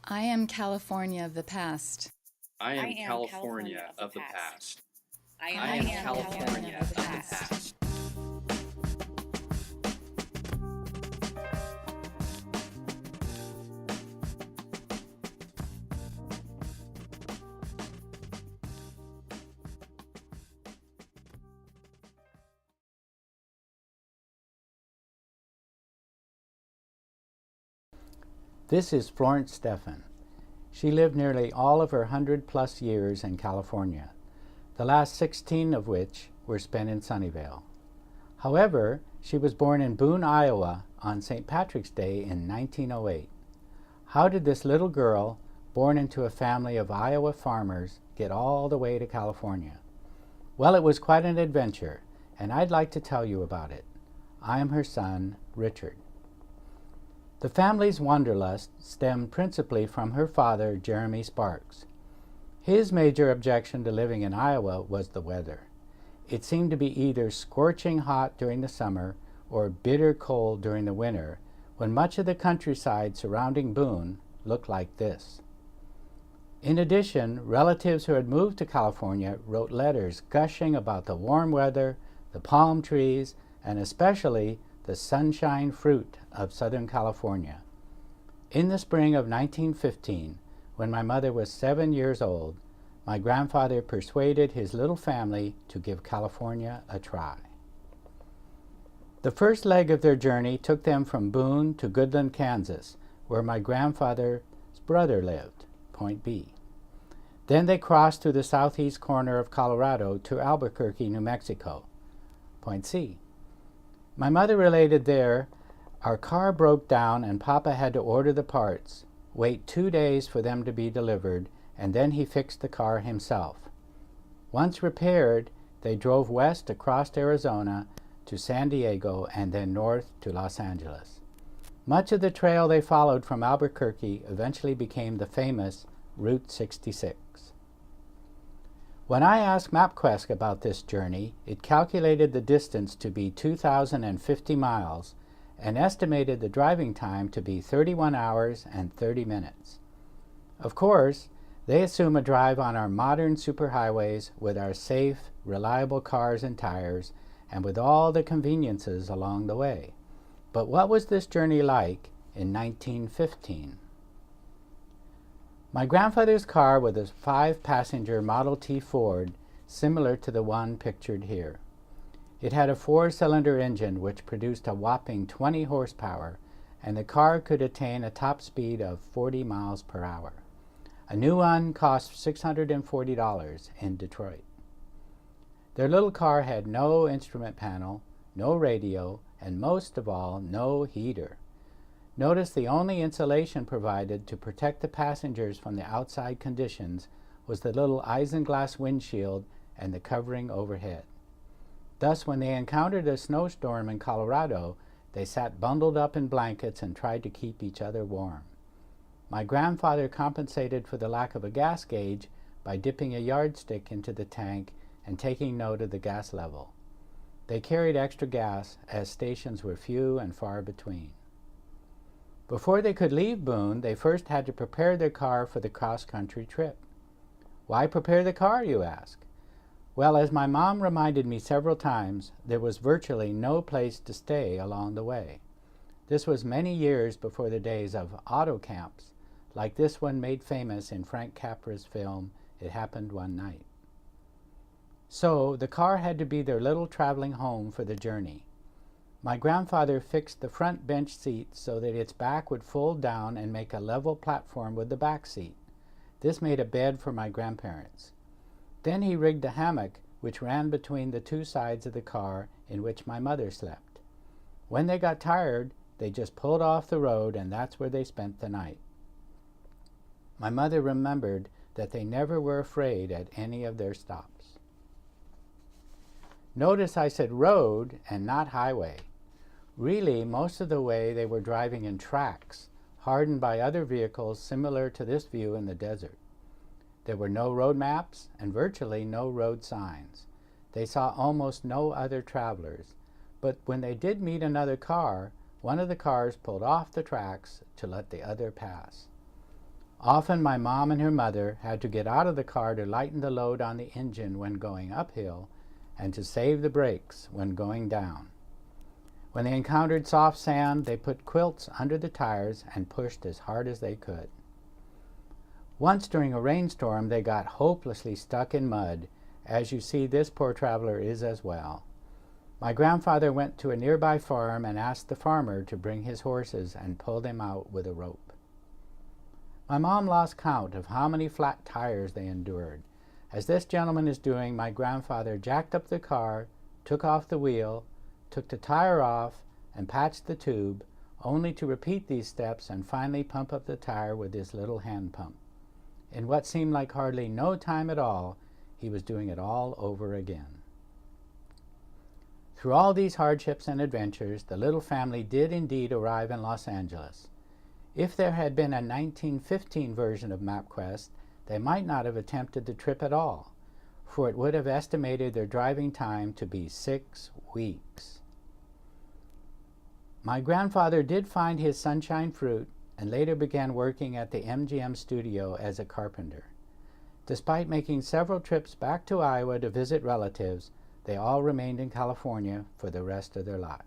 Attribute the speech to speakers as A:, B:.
A: I am California of the past.
B: I
C: I
B: am
C: am California
B: California
C: of the
B: of the
C: past.
B: past.
C: I
B: I
C: am
B: am
C: California
B: California
C: of the
B: of the
C: past.
B: past.
D: This is Florence Steffen. She lived nearly all of her 100-plus years in California, the last 16 of which were spent in Sunnyvale. However, she was born in Boone, Iowa on St. Patrick's Day in 1908. How did this little girl, born into a family of Iowa farmers, get all the way to California? Well, it was quite an adventure, and I'd like to tell you about it. I am her son, Richard. The family's wanderlust stemmed principally from her father, Jeremy Sparks. His major objection to living in Iowa was the weather. It seemed to be either scorching hot during the summer or bitter cold during the winter, when much of the countryside surrounding Boone looked like this. In addition, relatives who had moved to California wrote letters gushing about the warm weather, the palm trees, and especially the sunshine fruit of Southern California. In the spring of 1915, when my mother was 7 years old, my grandfather persuaded his little family to give California a try. The first leg of their journey took them from Boone to Goodland, Kansas, where my grandfather's brother lived, Point B. Then they crossed through the southeast corner of Colorado to Albuquerque, New Mexico, Point C. My mother related there, our car broke down and Papa had to order the parts, wait 2 days for them to be delivered, and then he fixed the car himself. Once repaired, they drove west across Arizona to San Diego and then north to Los Angeles. Much of the trail they followed from Albuquerque eventually became the famous Route 66. When I asked MapQuest about this journey, it calculated the distance to be 2,050 miles and estimated the driving time to be 31 hours and 30 minutes. Of course, they assume a drive on our modern superhighways with our safe, reliable cars and tires, and with all the conveniences along the way. But what was this journey like in 1915? My grandfather's car was a 5-passenger Model T Ford, similar to the one pictured here. It had a 4-cylinder engine which produced a whopping 20 horsepower, and the car could attain a top speed of 40 miles per hour. A new one cost $640 in Detroit. Their little car had no instrument panel, no radio, and most of all, no heater. Notice the only insulation provided to protect the passengers from the outside conditions was the little isinglass windshield and the covering overhead. Thus, when they encountered a snowstorm in Colorado, they sat bundled up in blankets and tried to keep each other warm. My grandfather compensated for the lack of a gas gauge by dipping a yardstick into the tank and taking note of the gas level. They carried extra gas as stations were few and far between. Before they could leave Boone, they first had to prepare their car for the cross-country trip. Why prepare the car, you ask? Well, as my mom reminded me several times, there was virtually no place to stay along the way. This was many years before the days of auto camps, like this one made famous in Frank Capra's film, It Happened One Night. So, the car had to be their little traveling home for the journey. My grandfather fixed the front bench seat so that its back would fold down and make a level platform with the back seat. This made a bed for my grandparents. Then he rigged a hammock which ran between the two sides of the car in which my mother slept. When they got tired, they just pulled off the road and that's where they spent the night. My mother remembered that they never were afraid at any of their stops. Notice I said road and not highway. Really, most of the way they were driving in tracks, hardened by other vehicles similar to this view in the desert. There were no road maps and virtually no road signs. They saw almost no other travelers, but when they did meet another car, one of the cars pulled off the tracks to let the other pass. Often my mom and her mother had to get out of the car to lighten the load on the engine when going uphill and to save the brakes when going down. When they encountered soft sand, they put quilts under the tires and pushed as hard as they could. Once during a rainstorm, they got hopelessly stuck in mud, as you see this poor traveler is as well. My grandfather went to a nearby farm and asked the farmer to bring his horses and pull them out with a rope. My mom lost count of how many flat tires they endured. As this gentleman is doing, my grandfather jacked up the car, took off the wheel, took the tire off, and patched the tube, only to repeat these steps and finally pump up the tire with his little hand pump. In what seemed like hardly no time at all, he was doing it all over again. Through all these hardships and adventures, the little family did indeed arrive in Los Angeles. If there had been a 1915 version of MapQuest, they might not have attempted the trip at all, for it would have estimated their driving time to be 6 weeks. My grandfather did find his sunshine fruit and later began working at the MGM studio as a carpenter. Despite making several trips back to Iowa to visit relatives, they all remained in California for the rest of their lives.